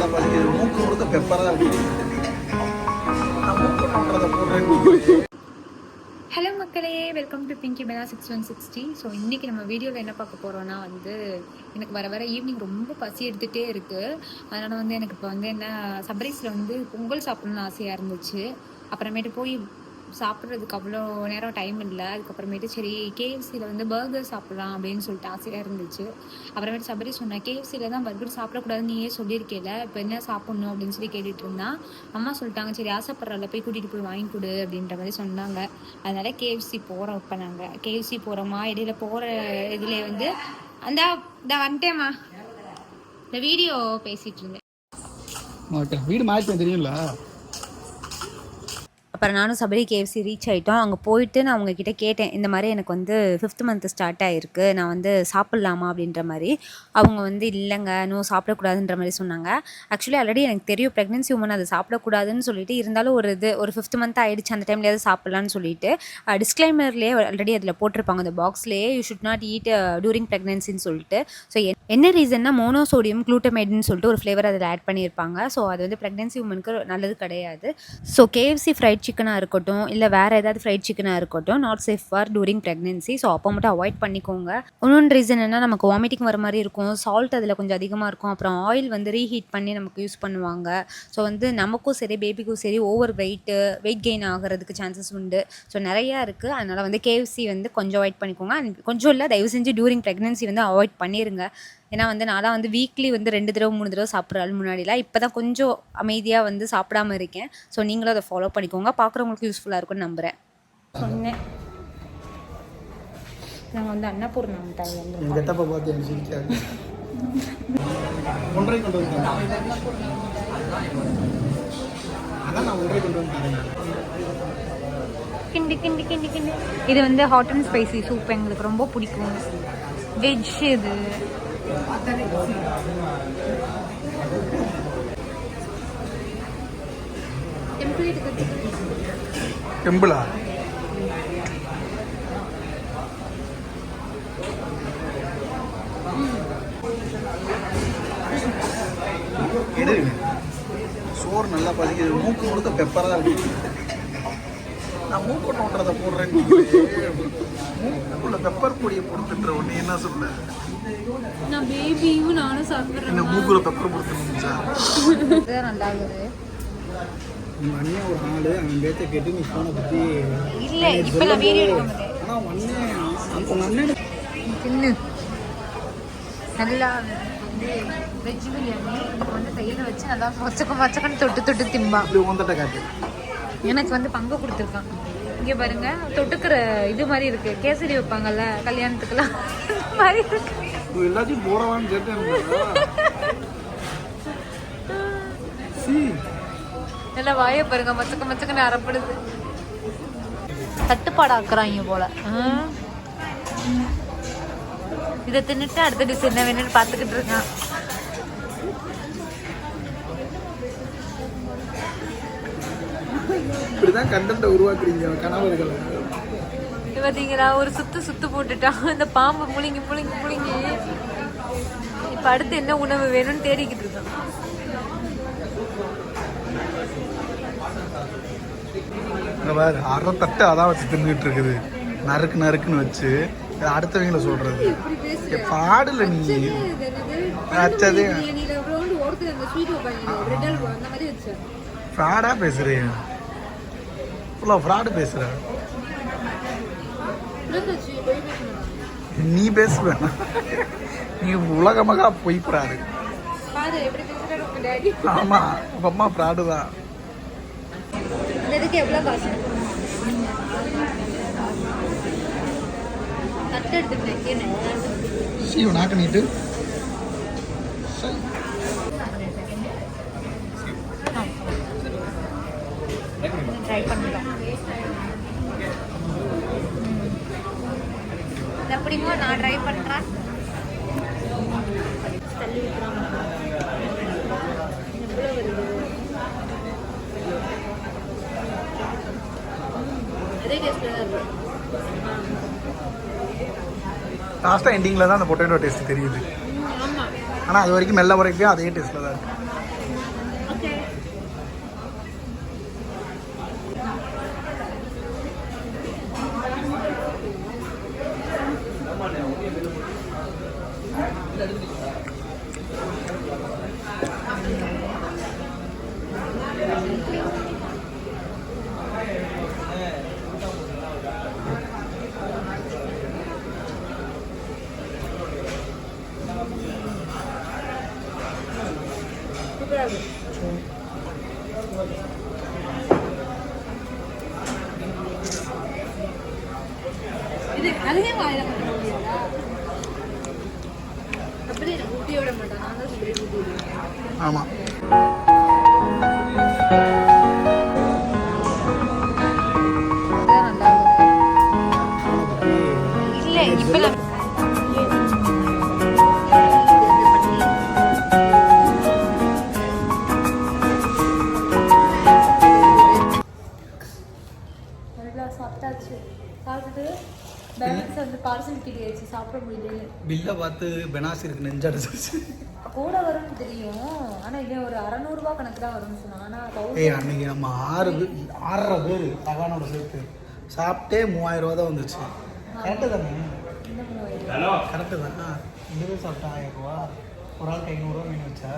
நல்லா பசிக்குது. மூக்கு முழுக்க பெப்பராக இருக்குது. நான் மூக்கு நோட்டுறதை போடுறேன். ஹலோ மக்களே, வெல்கம் டு பிங்கி பெனா 6160. ஸோ இன்றைக்கி நம்ம வீடியோவில் என்ன பார்க்க போகிறோன்னா எனக்கு வர வர ஈவினிங் ரொம்ப பசி எடுத்துகிட்டே இருக்குது. அதனால் எனக்கு இப்போ என்ன சபரிஸில் பொங்கல் சாப்பிட்ணுன்னு ஆசையாக இருந்துச்சு. அப்புறமேட்டு போய் சாப்பிட்றதுக்கு அவ்வளோ நேரம் டைம் இல்லை. அதுக்கப்புறமேட்டு சரி கேஎஃப்சியில் பர்கர் சாப்பிட்லாம் அப்படின்னு சொல்லிட்டு ஆசையாக இருந்துச்சு. அப்புறமேட்டு சபரி சொன்னேன், கேஎஃப்சியில் தான் பர்கர் சாப்பிடக்கூடாதுன்னு நீயே சொல்லியிருக்கேல, இப்போ என்ன சாப்பிட்ணும் அப்படின்னு சொல்லி கேட்டுட்டு இருந்தான். அம்மா சொல்லிட்டாங்க, சரி ஆசைப்படுறல போய் கூட்டிகிட்டு போய் வாங்கி கொடு அப்படின்ற மாதிரி சொன்னாங்க. அதனால கேஎஃப்சி போகிறோம். இப்போ நாங்கள் கேஎஃப்சி போகிறோமா, இடையில போகிற இதில் அந்த வந்துட்டேம்மா, இந்த வீடியோ பேசிகிட்டு இருந்தேன். வீடு மாற்றி தெரியும்ல. அப்புறம் நானும் சபரி கேஎஃப்சி ரீச் ஆகிட்டோம். அங்கே போயிட்டு நான் அவங்கக்கிட்ட கேட்டேன், இந்த மாதிரி எனக்கு 5th மந்த் ஸ்டார்ட் ஆகிருக்கு, நான் சாப்பிட்லாமா அப்படின்ற மாதிரி. அவங்க இல்லைங்க, இன்னும் சாப்பிடக்கூடாதுன்ற மாதிரி சொன்னாங்க. ஆக்சுவலி ஆல்ரெடி எனக்கு தெரியும் ப்ரெக்னென்சி உமன் அது சாப்பிடக்கூடாதுன்னு சொல்லிட்டு, இருந்தாலும் ஒரு 5th மந்த் ஆகிடுச்சு, அந்த டைம்லேயாவது சாப்பிட்லான்னு சொல்லிட்டு டிஸ்க்ளைமர்லேயே ஆல்ரெடி அதில் போட்டிருப்பாங்க, அந்த பாக்ஸ்லேயே, you should not eat during ப்ரெக்னென்சின்னு சொல்லிட்டு. ஸோ என்ன ரீசன்னா மோனோசோடியம் குளூட்டமைடுன்னு சொல்லிட்டு ஒரு ஃப்ளேவர் அதில் ஆட் பண்ணியிருப்பாங்க. ஸோ அது ப்ரெக்னென்சி உமனுக்கு நல்லது கிடையாது. ஸோ கேஎஃப்சி ஃப்ரைட் சிக்கனாக இருக்கட்டும், இல்லை வேறு ஏதாவது ஃப்ரைட் சிக்கனாக இருக்கட்டும், not safe for touring pregnancy. So அப்போ மட்டும் அவாய்ட் பண்ணிக்கோங்க. இன்னொன்று ரீசன் என்ன, நமக்கு வாமிட்டிங் வர மாதிரி இருக்கும், சால்ட் அதில் கொஞ்சம் அதிகமாக இருக்கும், அப்புறம் ஆயில் ரீஹீட் பண்ணி நமக்கு யூஸ் பண்ணுவாங்க. ஸோ நமக்கும் சரி பேபிக்கும் சரி ஓவர் வெயிட் கெயின் ஆகிறதுக்கு சான்சஸ் உண்டு. ஸோ நிறையா இருக்குது. அதனால் கேஎஃப்சி கொஞ்சம் அவாய்ட் பண்ணிக்கோங்க. கொஞ்சம் இல்லை, தயவு செஞ்சு டூரிங் ப்ரெக்னென்சி அவாய்ட் பண்ணிடுங்க. ஏன்னா நான்லாம் வீக்லி 2 தடவை 3 தடவை சாப்பிட்றாள் முன்னாடிலாம். இப்போ தான் கொஞ்சம் அமைதியாக சாப்பிடாம இருக்கேன். ஸோ நீங்களும் அதை ஃபாலோ பண்ணிக்கோங்க. பார்க்குறவங்களுக்கு யூஸ்ஃபுல்லாக இருக்கும்னு நம்புகிறேன். சொன்னேன், நாங்கள் அன்னபூர்ணா கிண்டி கிண்டி கிண்டி கிண்டி. இது ஹாட் அண்ட் ஸ்பைசி சூப் எங்களுக்கு ரொம்ப பிடிக்கும். வெஜ் இது டெம்பிளா? சோறு நல்லா பசிக்குது. மூக்கு முழுக்க பெப்பராக இருக்கு. நான் மூக்கு நோட்டுறதை போடுறேன். மூக்குள்ள பெப்பர் பொடியை கொடுத்துட்டு ஒன்று என்ன சொல்ல, நான் பேபியும் நானும் சாப்பிட்றேன். என்ன மூக்குள்ள பெப்பர் கொடுத்துருந்துச்சா? நல்லா இருக்குது. மண்ணே ஒரு ஆளு அவன் பேச்ச கேட்டு நீ போனை பற்றி இல்லை, இப்போ நான் வீடியோ எடுக்க ஆனால் மண்ணே தின்னு நல்லா வெஜ் பிரியாணி கையில் வச்சு நல்லா மச்சக்கன்னு தொட்டு திம்பா. இப்படி ஒந்தட்ட காட்டு. எனக்கு பங்கு கொடுத்துருக்கான். இங்கே பாருங்க, தொட்டுக்கிற இது மாதிரி இருக்கு, கேசரி வைப்பாங்கல்ல கல்யாணத்துக்குலாம் மாதிரி இருக்கு. எல்லாத்தையும் போடவான்னு கேட்டேன். நல்லா வாய பாருங்க, மச்சக்கன்னு அறப்படுது. தட்டுப்பாடு ஆக்குறாங்க போல. இதை தின்னுட்டு அடுத்த டிஷ் என்ன வேணும்னு பார்த்துக்கிட்டு இருக்கான். இப்படிதான் கண்டென்ட்டை உருவாக்குறீங்க கணவர்கள். பார்த்தீங்களா, ஒரு சுத்து போட்டுட்டான் அந்த பாம்பு. முழுங்கி இப்போ அடுத்து என்ன உணவு வேணும்னு தேடிக்கிட்டு இருக்கான். அரை தட்டு அதான் வச்சு தின்னுட்டு இருக்குது, நறுக்குன்னு வச்சு. அடுத்தவங்கள சொல்றது பாடுல நீ வச்சதே ஃப்ராடா பேசுறேன். ஃப்ராடு பேசுற நீ பேசுவேன். நீ உலகமாக பொய் ஃப்ராடு. ஆமா, உங்க அம்மா ஃப்ராடு தான். எவ்வளோ காசு தட்டு எடுத்துட்டு நாக்கு நீட்டு ட்ரை பண்ணலாம். எப்படிமோ நான் ட்ரை பண்ணுறேன். தள்ளி விட்டுறாங்க. எவ்வளோ வருது? அதே டேஸ்ட்டில் தான் இருக்கும். லாஸ்ட்டாக எண்டிங்கில் தான் அந்த பொட்டேட்டோ டேஸ்ட் தெரியுது. ஆமாம், ஆனால் அது வரைக்கும் மெல்ல வரைக்கும் அதே டேஸ்ட்டில் தான் இருக்குது. இது அதுவே வாயில பண்ண முடியாதா? அப்படி ஊட்டி விட மாட்டேன், நான் தான் சொல்லி ஊட்டி விடுவேன். ஆமாம். இல்லை இப்போ நான் சாப்பிட்டாச்சு. சாப்பிட்டுட்டு பேலன்ஸ் வந்து பார்சல் கிட்டியாச்சு, சாப்பிட முடியல. பில்லை பார்த்து பெனாசிருக்கு நெஞ்சடிச்சு. கூட வரும்னு தெரியும், ஆனால் இதே ஒரு 600 ரூபா கணக்கு தான் வரும்னு சொன்னாங்க. ஆனால் அன்னைக்கு நம்ம 6 பேர் தகானோட சேர்த்து சாப்பிட்டே 3000 ரூபா தான் வந்துச்சு. கரெக்டு தானே? கரெக்டு தானே? 2 பேர் சாப்பிட்டா 1000 ரூபா, ஒரு ஆளுக்கு 500 ரூபா மீன் வச்சா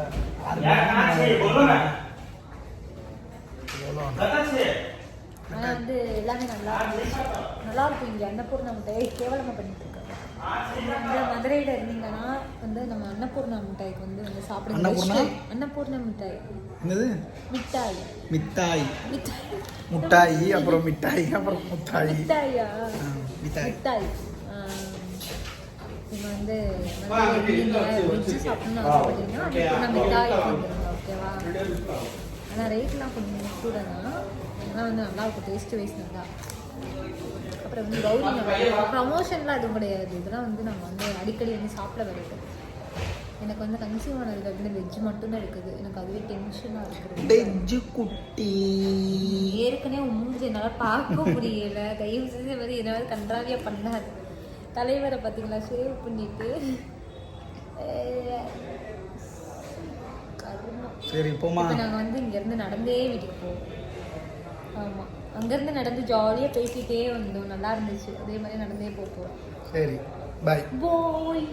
எவ்வளோ? ஆனால் வந்து எல்லாமே நல்லா இருக்கும். இங்கே அன்னபூர்ணா மிட்டாய் கேவலமாக பண்ணிட்டு இருக்காங்க. வந்து மதுரையில் இருந்தீங்கன்னா வந்து நம்ம அன்னபூர்ணா மிட்டாய்க்கு வந்து சாப்பிடுங்க. அன்னபூர்ணா மிட்டாய் என்னது? மிட்டாய். மிட்டாய் முட்டாய் அப்புறம் மிட்டாய் அப்புறம் முட்டாய் மிட்டாயா? மிட்டாய். நீங்கள் வந்து வெஜ்ஜு சாப்பிட்ணுன்னு ஆசைப்பட்டீங்கன்னா அன்னபூர்ணா மிட்டாய் வந்துடுங்க, ஓகேவா? ஆனால் ரேட்லாம் கொஞ்சம் கூட தான், ஆனால் வந்து நல்லாயிருக்கும். டேஸ்ட்டு வைஸ் நல்லா. அப்புறம் வந்து கௌரி நல்லா ப்ரமோஷன்லாம் எதுவும் கிடையாது. இதெல்லாம் வந்து நாங்கள் வந்து அடிக்கடி வந்து சாப்பிட வரைக்கும். எனக்கு வந்து கன்சியூம் ஆனதுல வந்து வெஜ்ஜு மட்டும்தான் இருக்குது. எனக்கு அதுவே டென்ஷனாக இருக்குது. வெஜ்ஜு குட்டி ஏற்கனவே மூஞ்சி என்னால் பார்க்க முடியலை. தயவு செஞ்சு வந்து எதாவது கன்றாவியாக பண்ணாது. தலைவரை பார்த்தீங்களா சேவ் பண்ணிட்டு சரி போமா. நாங்கள் வந்து இங்கேருந்து நடந்தே வீட்டுக்கு போவோம். ஆமாம், அங்கேருந்து நடந்து ஜாலியாக பேசிகிட்டே வந்தோம், நல்லா இருந்துச்சு. அதே மாதிரி நடந்தே போகிறோம். சரி பாய் போய்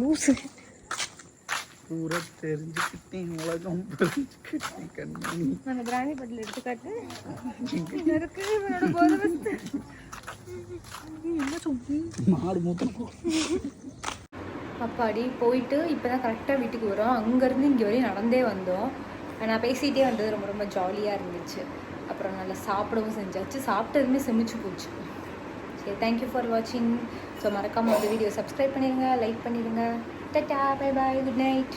லூசு பூரா தெரிஞ்சுக்கிட்டேன், உலகம் புரிஞ்சுக்கிட்டேன் கண்ணி. நாங்கள் பிராணி பட்டில் எடுத்துக்காட்டு இருக்கு என்னோட போதை என்ன சொல்லி மாடு மூத்தம். அப்பாடி போயிட்டு இப்போ தான் கரெக்டாக வீட்டுக்கு வரோம். அங்கேருந்து இங்கே வரையும் நடந்தே வந்தோம். நான் பேசிகிட்டே வந்தது ரொம்ப ரொம்ப ஜாலியாக இருந்துச்சு. அப்புறம் நல்லா சாப்பிடவும் செஞ்சாச்சு. சாப்பிட்டதுமே செமிச்சு போச்சு. சரி, தேங்க்யூ ஃபார் வாட்சிங். ஸோ மறக்காமல் வந்து வீடியோ சப்ஸ்கிரைப் பண்ணிடுங்க, லைக் பண்ணிடுங்க. Tata, bye bye, good night.